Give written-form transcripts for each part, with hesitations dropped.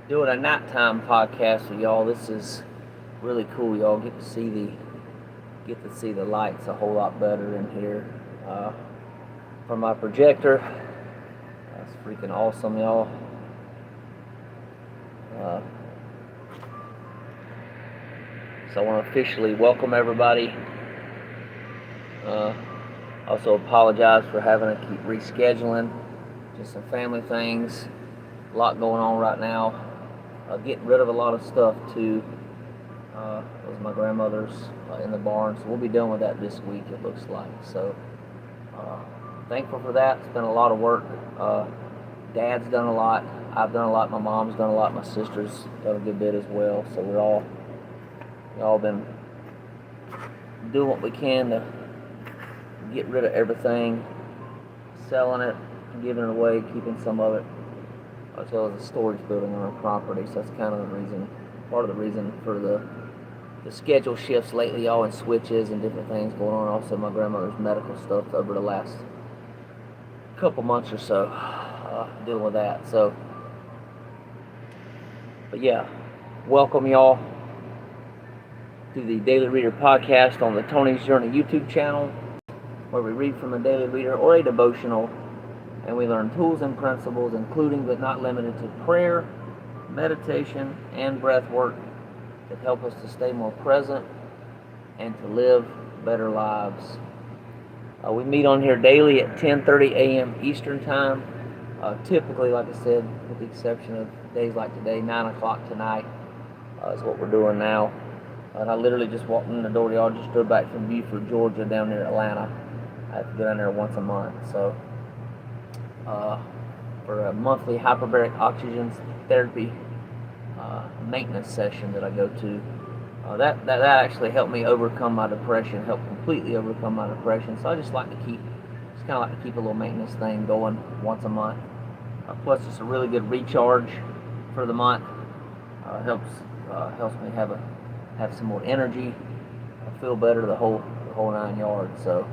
doing a nighttime podcast with y'all. This is really cool. Y'all get to see the lights a whole lot better in here from my projector. That's freaking awesome, y'all. Uh, so I want to officially welcome everybody. Also apologize for having to keep rescheduling. Just some family things. A lot going on right now. Getting rid of a lot of stuff too. Was my grandmother's in the barn, so we'll be done with that this week, it looks like. So thankful for that. It's been a lot of work. Dad's done a lot. I've done a lot. My mom's done a lot. My sister's done a good bit as well. So we all been doing what we can to get rid of everything, selling it, giving it away, keeping some of it, as well as a storage building on our property. So that's kind of the reason, part of the reason for the schedule shifts lately, all in switches and different things going on. Also, my grandmother's medical stuff over the last couple months or so, dealing with that. So, but yeah, welcome y'all to the Daily Reader podcast on the Tony's Journey YouTube channel, where we read from a daily reader or a devotional, and we learn tools and principles, including but not limited to prayer, meditation, and breath work that help us to stay more present and to live better lives. We meet on here daily at 10:30 a.m. Eastern Time. Typically, like I said, with the exception of days like today, 9 o'clock tonight is what we're doing now. And I literally just walked in the door. Y'all just drove back from Buford, Georgia, down near Atlanta. I have to go down there once a month. So, for a monthly hyperbaric oxygen therapy maintenance session that I go to. That actually helped me overcome my depression, helped completely overcome my depression. So I just kind of like to keep a little maintenance thing going once a month. Plus, it's a really good recharge for the month. Helps me have some more energy. I feel better the whole 9 yards. So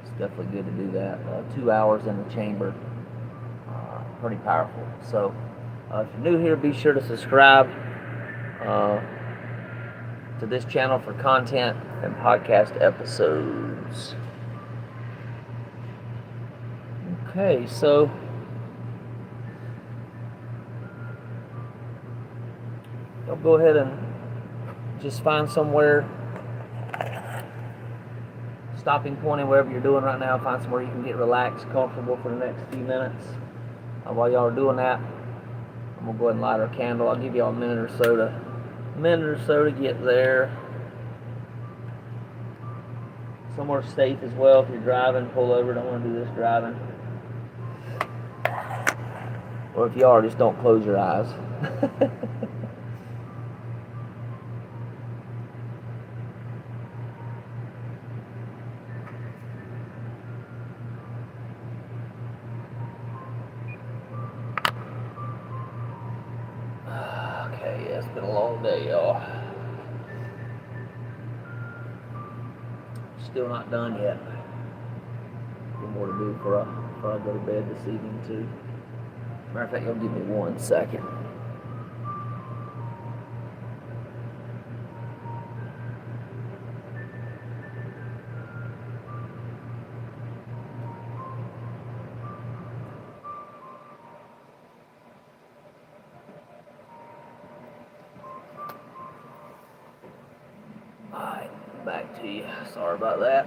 it's definitely good to do that. 2 hours in the chamber, pretty powerful. So if you're new here, be sure to subscribe to this channel for content and podcast episodes. Okay, so y'all go ahead and just find somewhere, stopping point, wherever you're doing right now. Find somewhere you can get relaxed, comfortable for the next few minutes. While y'all are doing that, I'm gonna go ahead and light our candle. I'll give y'all a minute or so to get there. Somewhere safe as well. If you're driving, pull over. Don't want to do this driving. Or if you are, just don't close your eyes. Okay, yeah, it's been a long day, y'all. Still not done yet. A little more to do before I go to bed this evening too. Matter of fact, y'all give me 1 second. Alright, back to you. Sorry about that.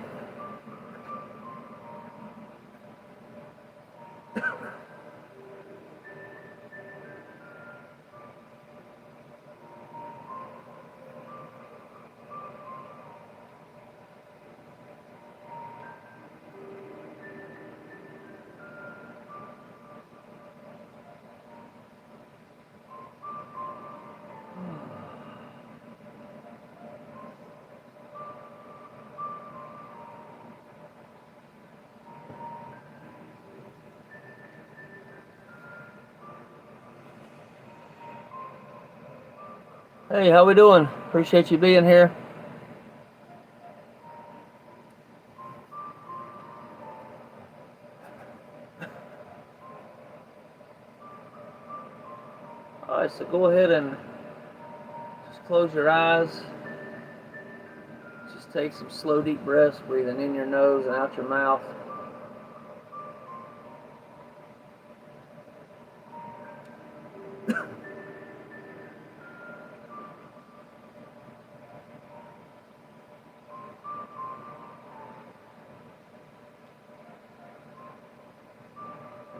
Hey, how we doing? Appreciate you being here. Alright, so go ahead and just close your eyes. Just take some slow, deep breaths, breathing in your nose and out your mouth.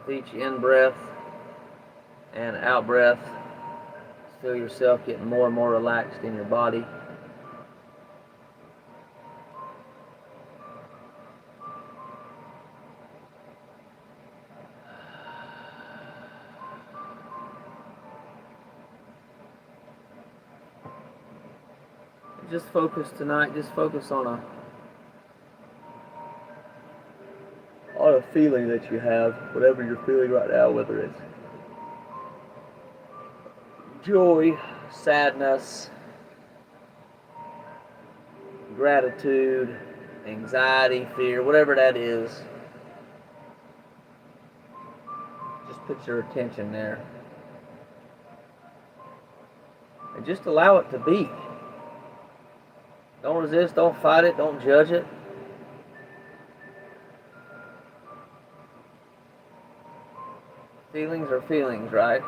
With each in-breath and out-breath, feel yourself getting more and more relaxed in your body. Just focus tonight, just focus on a feeling that you have, whatever you're feeling right now, whether it's joy, sadness, gratitude, anxiety, fear, whatever that is. Just put your attention there. And just allow it to be. Don't resist, don't fight it, don't judge it. Feelings are feelings, right?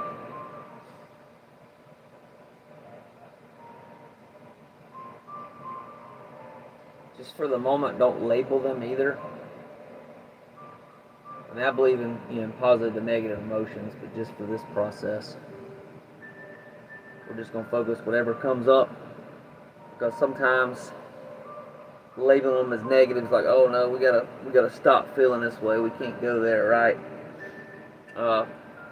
Just for the moment, don't label them either. And I believe in positive and negative emotions, but just for this process, we're just going to focus whatever comes up, because sometimes labeling them as negatives, like, oh no, we gotta stop feeling this way, we can't go there, right?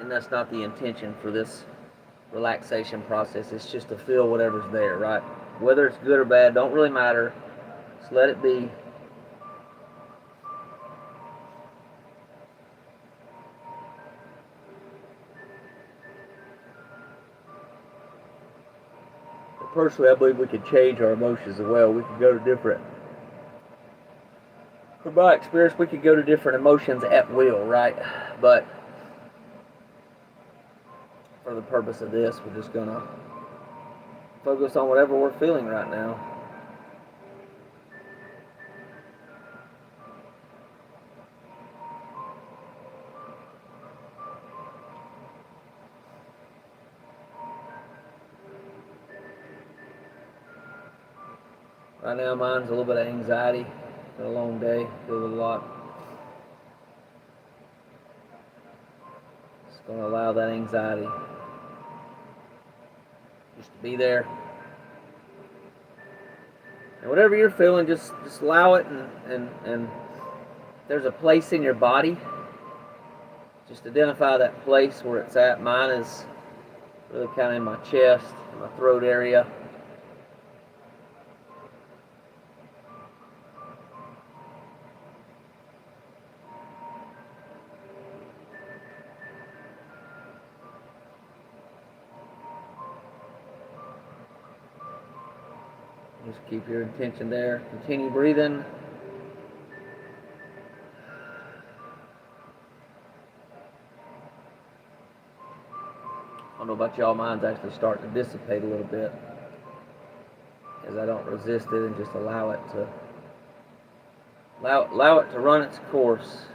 And that's not the intention for this relaxation process. It's just to feel whatever's there, right? Whether it's good or bad, don't really matter. Just let it be. But personally, I believe we could change our emotions as well. We could go to different, from my experience, we could go to different emotions at will, right? But for the purpose of this, we're just going to focus on whatever we're feeling right now. Right now, mine's a little bit of anxiety. It's been a long day, feel a lot. Just going to allow that anxiety just to be there. And whatever you're feeling, just allow it, and there's a place in your body. Just identify that place where it's at. Mine is really kind of in my chest, in my throat area. Just keep your intention there. Continue breathing. I don't know about y'all, mine's actually starting to dissipate a little bit, as I don't resist it and just allow it to run its course.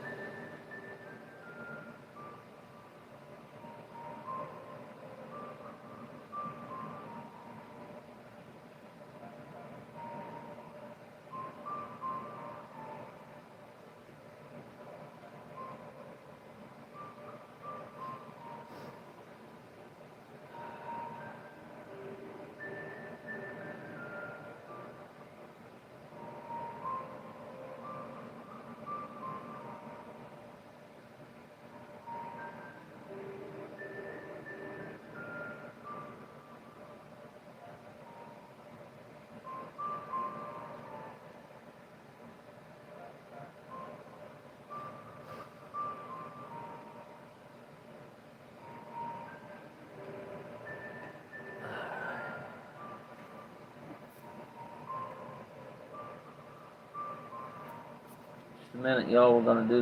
Just a minute, y'all. We're going to do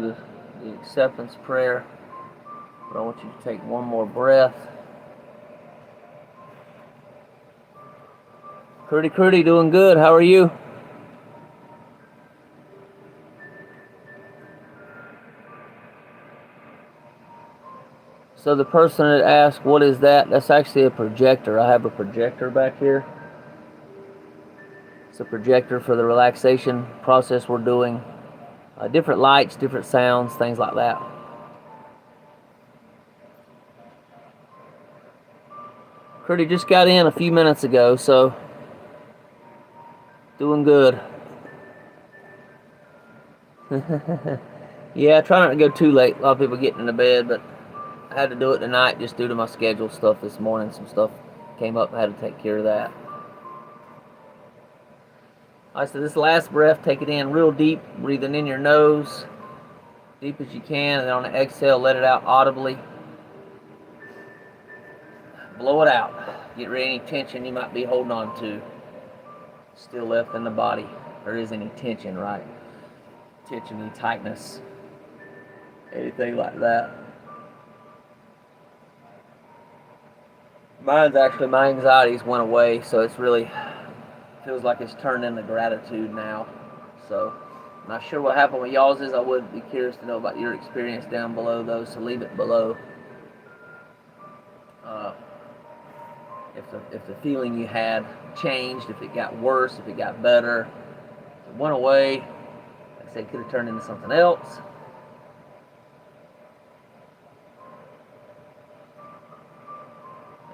the acceptance prayer. But I want you to take one more breath. Crudy, doing good. How are you? So the person that asked, what is that? That's actually a projector. I have a projector back here. It's a projector for the relaxation process we're doing. Different lights, different sounds, things like that. Crudy just got in a few minutes ago, so doing good. Yeah, try not to go too late. A lot of people getting into bed, but I had to do it tonight just due to my schedule stuff this morning. Some stuff came up, I had to take care of that. All right, so this last breath, take it in real deep, breathing in your nose, deep as you can, and then on the exhale, let it out audibly. Blow it out. Get rid of any tension you might be holding on to still left in the body. There is any tension, right? Tension, any tightness, anything like that. My anxieties went away, so it's really feels like it's turned into gratitude now. So I'm not sure what happened with y'all's is. I would be curious to know about your experience down below though, so leave it below. If the feeling you had changed, if it got worse, if it got better, if it went away, like I said, it could have turned into something else.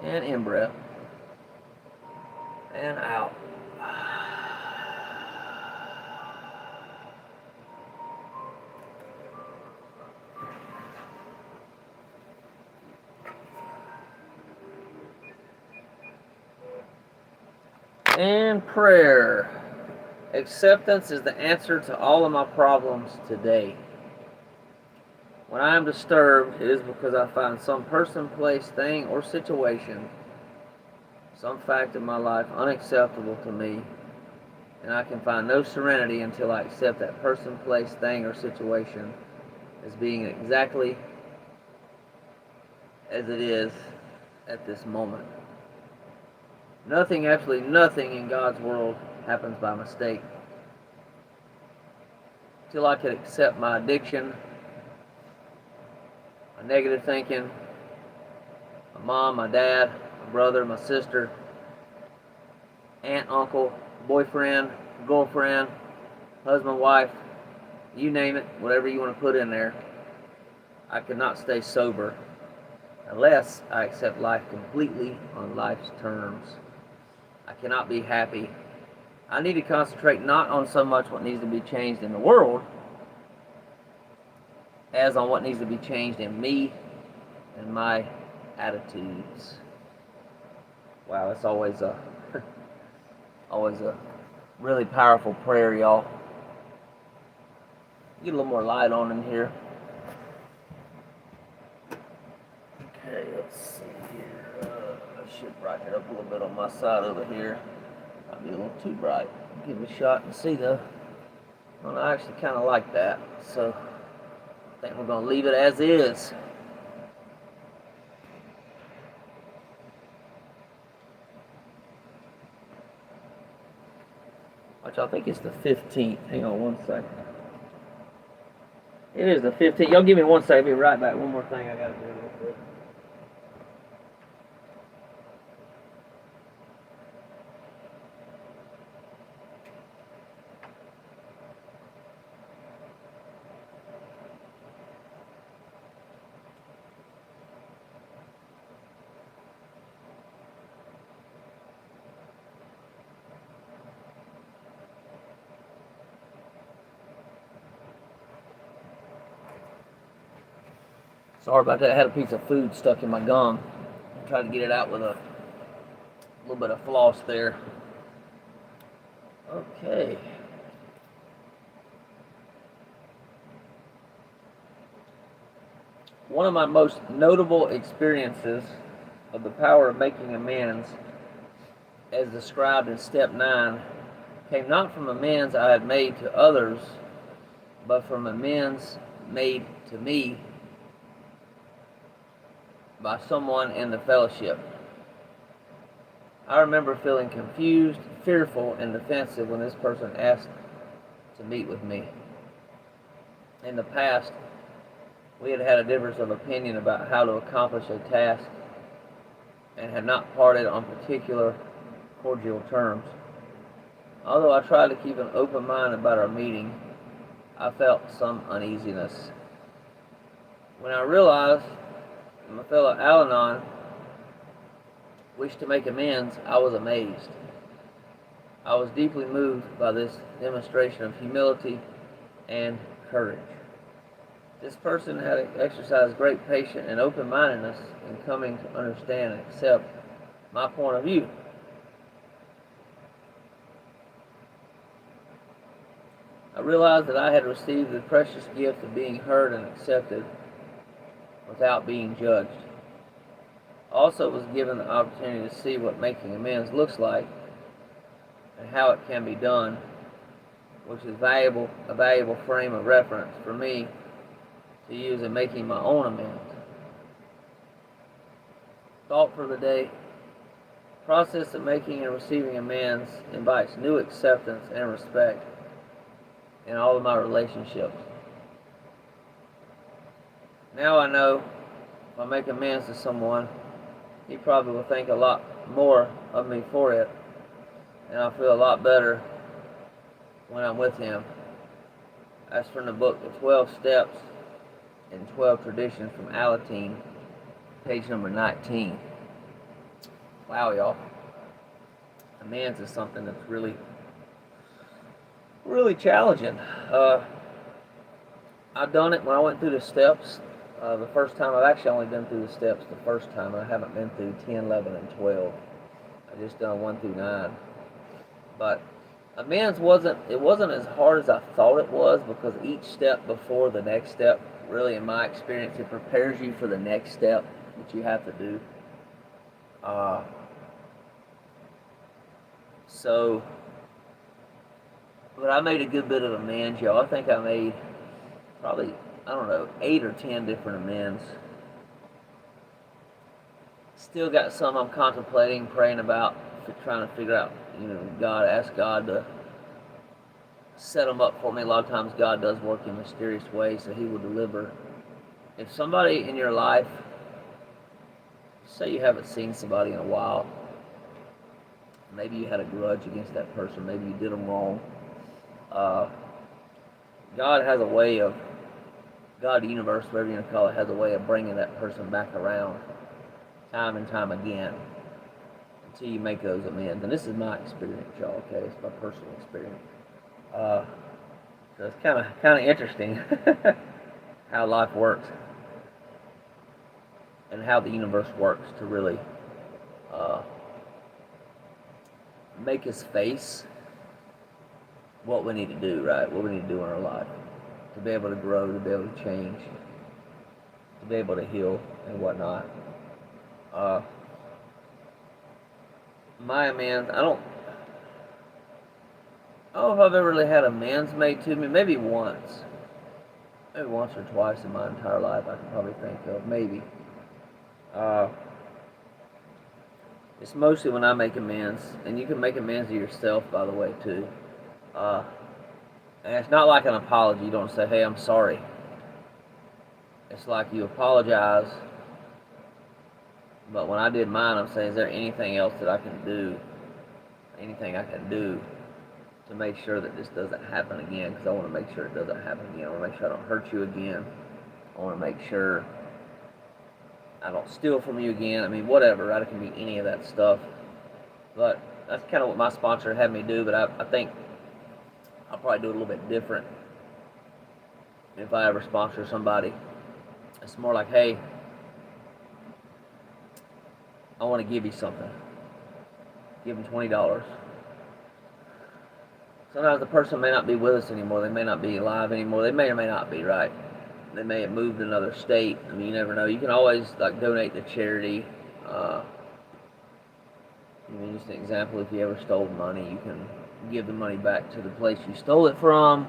And in breath. And out. And prayer. Acceptance is the answer to all of my problems today. When I am disturbed, it is because I find some person, place, thing, or situation, some fact in my life unacceptable to me, and I can find no serenity until I accept that person, place, thing, or situation as being exactly as it is at this moment. Nothing, absolutely nothing in God's world happens by mistake. Till I could accept my addiction, my negative thinking, my mom, my dad, my brother, my sister, aunt, uncle, boyfriend, girlfriend, husband, wife, you name it, whatever you want to put in there, I could not stay sober unless I accept life completely on life's terms. I cannot be happy. I need to concentrate not on so much what needs to be changed in the world as on what needs to be changed in me and my attitudes. Wow, it's always a really powerful prayer, y'all. Get a little more light on in here. Okay, let's see here. I should brighten it up a little bit on my side over here. Might be a little too bright. Give it a shot and see though. Well, I actually kind of like that, so I think we're going to leave it as is. Which I think it's the 15th. Hang on one second. It is the 15th. Y'all give me one second. I'll be right back. One more thing I got to do real quick. Sorry about that. I had a piece of food stuck in my gum. I tried to get it out with a little bit of floss there. Okay. One of my most notable experiences of the power of making amends, as described in step 9, came not from amends I had made to others, but from amends made to me by someone in the fellowship. I remember feeling confused, fearful, and defensive when this person asked to meet with me. In the past, we had had a difference of opinion about how to accomplish a task and had not parted on particular cordial terms. Although I tried to keep an open mind about our meeting, I felt some uneasiness. When I realized my fellow Al-Anon wished to make amends, I was amazed. I was deeply moved by this demonstration of humility and courage. This person had exercised great patience and open-mindedness in coming to understand and accept my point of view. I realized that I had received the precious gift of being heard and accepted without being judged. I also was given the opportunity to see what making amends looks like and how it can be done, which is a valuable frame of reference for me to use in making my own amends. Thought for the day: the process of making and receiving amends invites new acceptance and respect in all of my relationships. Now I know if I make amends to someone, he probably will think a lot more of me for it, and I'll feel a lot better when I'm with him. That's from the book, The 12 Steps and 12 Traditions from Alateen, page number 19. Wow, y'all. Amends is something that's really challenging. I've done it when I went through the steps. The first time, I've actually only been through the steps the first time. I haven't been through 10, 11, and 12. I just done 1 through 9. But amends wasn't as hard as I thought it was, because each step before the next step, really in my experience, it prepares you for the next step that you have to do. But I made a good bit of amends, y'all. I think I made probably, 8 or 10 different amends. Still got some I'm contemplating, praying about, trying to figure out, ask God to set them up for me. A lot of times God does work in mysterious ways, so He will deliver. If somebody in your life, say you haven't seen somebody in a while, maybe you had a grudge against that person, maybe you did them wrong, God has a way of, God, the universe, whatever you want to call it, has a way of bringing that person back around time and time again until you make those amends. And this is my experience, y'all, okay? It's my personal experience. So it's kind of interesting how life works and how the universe works to really make us face what we need to do, right? What we need to do in our life to be able to grow, to be able to change, to be able to heal and whatnot. My amends, I don't know if I've ever really had amends made to me. Maybe once or twice in my entire life I can probably think of, maybe. It's mostly when I make amends, and you can make amends to yourself, by the way, too. And it's not like an apology. You don't say, hey, I'm sorry. It's like you apologize, but when I did mine, I'm saying, is there anything else that I can do, anything I can do to make sure that this doesn't happen again? Because I want to make sure it doesn't happen again. I want to make sure I don't hurt you again. I want to make sure I don't steal from you again. I mean, whatever, right? It can be any of that stuff. But that's kind of what my sponsor had me do, but I think I'll probably do it a little bit different if I ever sponsor somebody. It's more like, hey, I want to give you something. Give them $20. Sometimes the person may not be with us anymore. They may not be alive anymore. They may or may not be, right? They may have moved to another state. I mean, you never know. You can always donate to charity. Just an example, if you ever stole money, you can give the money back to the place you stole it from.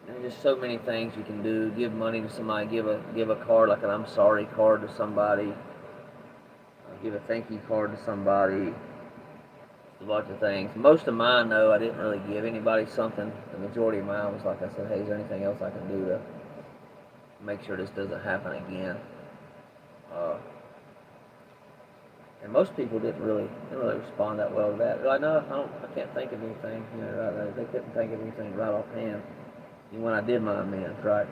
There's just so many things you can do. Give money to somebody. Give a card, like an I'm sorry card, to somebody. give a thank you card to somebody, a bunch of things. Most of mine, though, I didn't really give anybody something. The majority of mine was like I said, hey, is there anything else I can do to make sure this doesn't happen again? Uh, and most people didn't really respond that well to that. They're like, no, I can't think of anything. You know, right? They couldn't think of anything right offhand. And when I did my amends, right?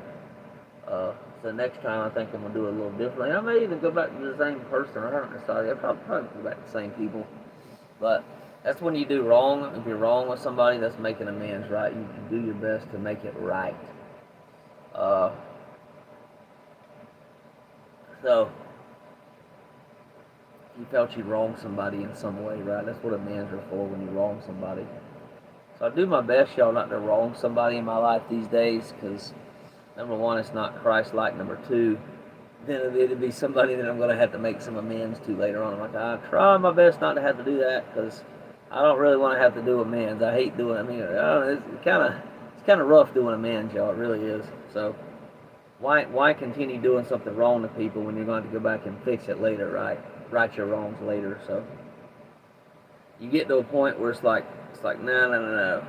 So next time I think I'm gonna do it a little differently. I may even go back to the same person. I haven't decided. I'll probably go back to the same people. But that's when you do wrong. If you're wrong with somebody, that's making amends, right? You do your best to make it right. Uh, so you felt you wronged somebody in some way, right? That's what amends are for, when you wrong somebody. So I do my best, y'all, not to wrong somebody in my life these days, because number one, it's not Christ-like. Number two, then it'd be somebody that I'm going to have to make some amends to later on. I'm like, I try my best not to have to do that, because I don't really want to have to do amends. I hate doing amends. It's kind of rough doing amends, y'all. It really is. So why continue doing something wrong to people when you're going to have to go back and fix it later, right? Right your wrongs later. So you get to a point where it's like no.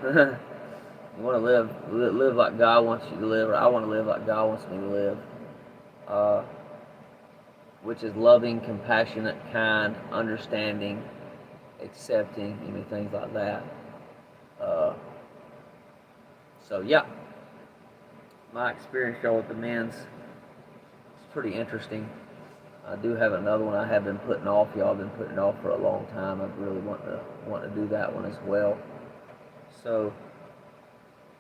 You want to live like God wants you to live, or I want to live like God wants me to live, which is loving, compassionate, kind, understanding, accepting, things like that. So yeah, my experience, y'all, with the men's is pretty interesting. I do have another one I have been putting off, y'all. I've been putting it off for a long time. I really want to do that one as well. So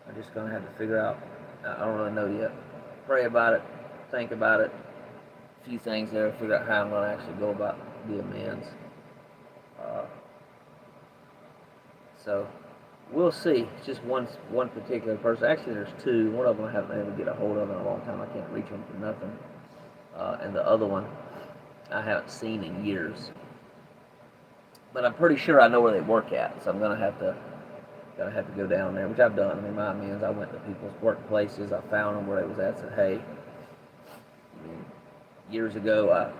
I'm just gonna have to figure out. I don't really know yet. Pray about it, think about it. A few things there. Figure out how I'm gonna actually go about the amends. So we'll see. It's just one particular person. Actually, there's two. One of them I haven't been able to get a hold of in a long time. I can't reach them for nothing. And the other one I haven't seen in years. But I'm pretty sure I know where they work at. So I'm gonna have to go down there, which I've done. I mean, my amends, I went to people's workplaces. I found them where they was at. Said, hey, years ago I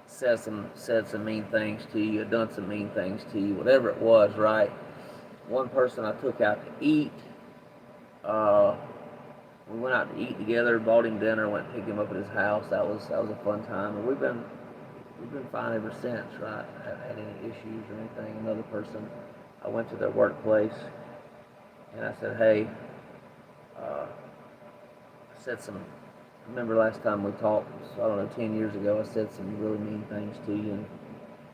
said some mean things to you, done some mean things to you, whatever it was, right? One person I took out to eat. We went out to eat together, bought him dinner, went and picked him up at his house. That was a fun time, and we've been fine ever since, right? I haven't had any issues or anything. Another person, I went to their workplace, and I said, hey, I said some. Remember last time we talked? I don't know, 10 years ago. I said some really mean things to you, and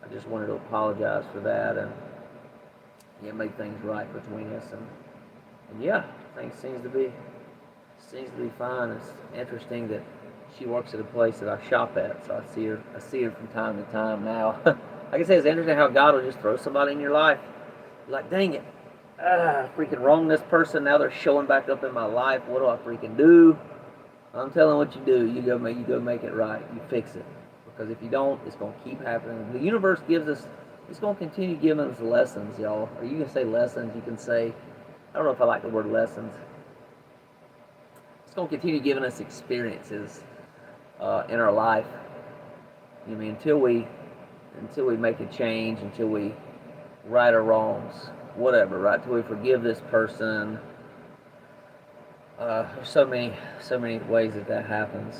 I just wanted to apologize for that, and make things right between us, and yeah, things seems to be fine. It's interesting that she works at a place that I shop at, so I see her from time to time now. Like I say, it's interesting how God will just throw somebody in your life. You're like, dang it, I freaking wronged this person. Now they're showing back up in my life. What do I freaking do? I'm telling what you do. You go make it right. You fix it, because if you don't, it's gonna keep happening. The universe gives us. It's going to continue giving us lessons, y'all. Or you can say lessons. You can say, I don't know if I like the word lessons. It's going to continue giving us experiences in our life. Until we make a change, until we right our wrongs, whatever, right? Until we forgive this person. There's so many ways that happens.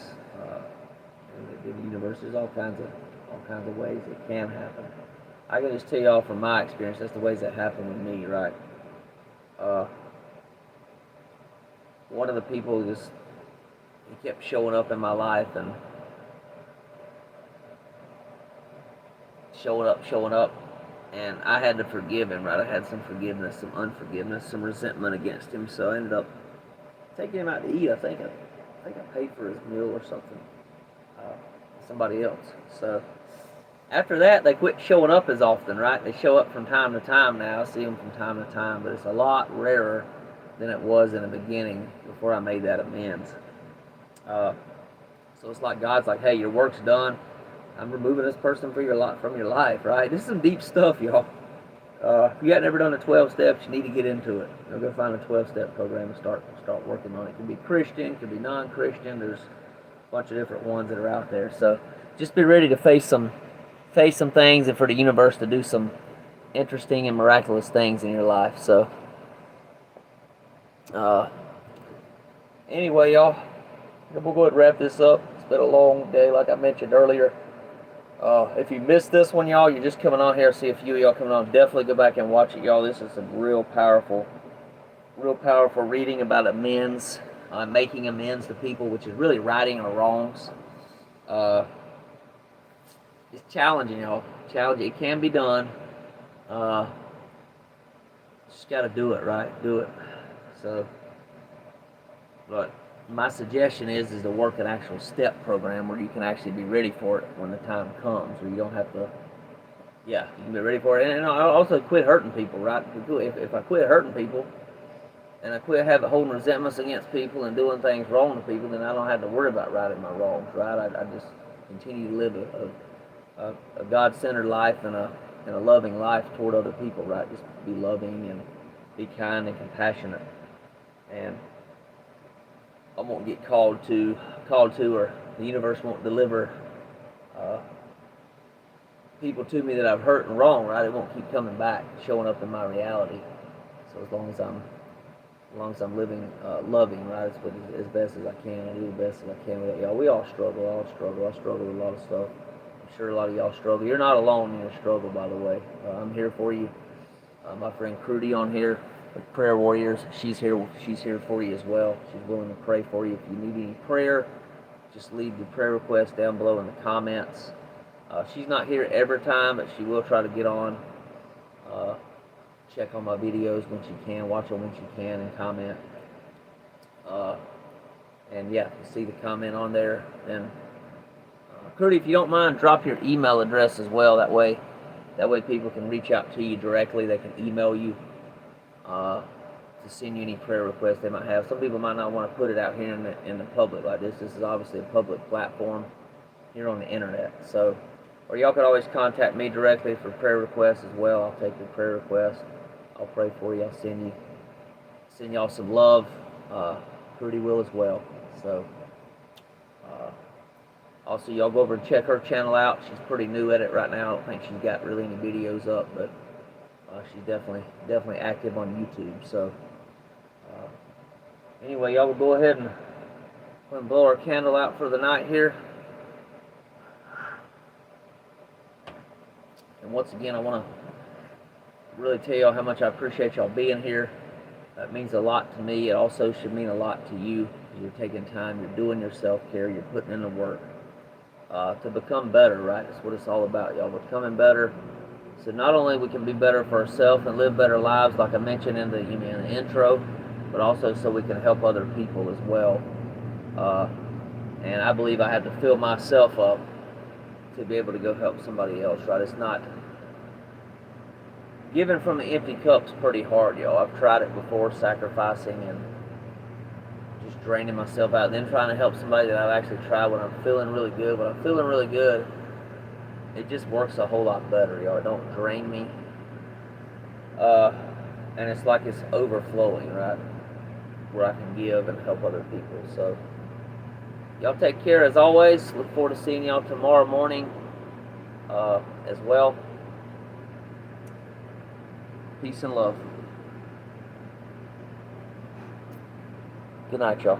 In the universe, there's all kinds of ways it can happen. I can just tell y'all from my experience, that's the ways that happen with me, right? One of the people he kept showing up in my life and showing up, and I had to forgive him, right? I had some forgiveness, some unforgiveness, some resentment against him, so I ended up taking him out to eat. I think I paid for his meal or something. Somebody else. So after that, they quit showing up as often, right? They show up from time to time now. I see them from time to time, but it's a lot rarer than it was in the beginning before I made that amends. So it's like God's like, hey, your work's done. I'm removing this person from your life, right? This is some deep stuff, y'all. If you haven't ever done the 12 steps, you need to get into it. Go find a 12-step program and start working on it. It can be Christian, it can be non-Christian. There's a bunch of different ones that are out there. So just be ready to face some face some things and for the universe to do some interesting and miraculous things in your life. So, anyway, y'all, we'll go ahead and wrap this up. It's been a long day, like I mentioned earlier. If you missed this one, y'all, you're just coming on here. See a few of y'all coming on. Definitely go back and watch it, y'all. This is some real powerful reading about amends, making amends to people, which is really righting our wrongs. It's challenging, y'all. Challenging. It can be done. Just got to do it, right? Do it. So, but my suggestion is to work an actual step program where you can actually be ready for it when the time comes, where you don't have to. Yeah, you can be ready for it, and also quit hurting people, right? If I quit hurting people, and I quit holding resentments against people and doing things wrong to people, then I don't have to worry about righting my wrongs, right? I just continue to live a God-centered life and a loving life toward other people, right? Just be loving and be kind and compassionate, and I won't get called to, or the universe won't deliver people to me that I've hurt and wronged, right? It won't keep coming back, showing up in my reality. So as long as I'm living loving, right, as best as I can, I do the best as I can with it. Y'all, we all struggle. I struggle with a lot of stuff. I'm sure a lot of y'all struggle. You're not alone in your struggle, by the way. I'm here for you. My friend Crudy on here, with Prayer Warriors, she's here for you as well. She's willing to pray for you. If you need any prayer, just leave your prayer request down below in the comments. She's not here every time, but she will try to get on, check on my videos when she can, watch them when she can, and comment. And yeah, you see the comment on there. And Crudy, if you don't mind, drop your email address as well. That way people can reach out to you directly. They can email you to send you any prayer requests they might have. Some people might not want to put it out here in the public like this. This is obviously a public platform here on the internet. So, or y'all can always contact me directly for prayer requests as well. I'll take your prayer request. I'll pray for you. I'll send y'all some love. Crudy will as well. So, also y'all go over and check her channel out. She's pretty new at it right now. I don't think she's got really any videos up, but she's definitely active on YouTube. So, anyway, y'all will go ahead and blow our candle out for the night here. And once again, I want to really tell y'all how much I appreciate y'all being here. That means a lot to me. It also should mean a lot to you. You're taking time, you're doing your self-care, you're putting in the work to become better, right? That's what it's all about, y'all. Becoming better. So not only we can be better for ourselves and live better lives, like I mentioned in the intro, but also so we can help other people as well. And I believe I have to fill myself up to be able to go help somebody else, right? It's not giving from an empty cup's pretty hard, y'all. I've tried it before, sacrificing and just draining myself out, and then trying to help somebody that I've actually tried when I'm feeling really good. When I'm feeling really good, it just works a whole lot better, y'all. It don't drain me, and it's like it's overflowing, right? Where I can give and help other people. So y'all take care as always. Look forward to seeing y'all tomorrow morning as well. Peace and love. Good night, y'all.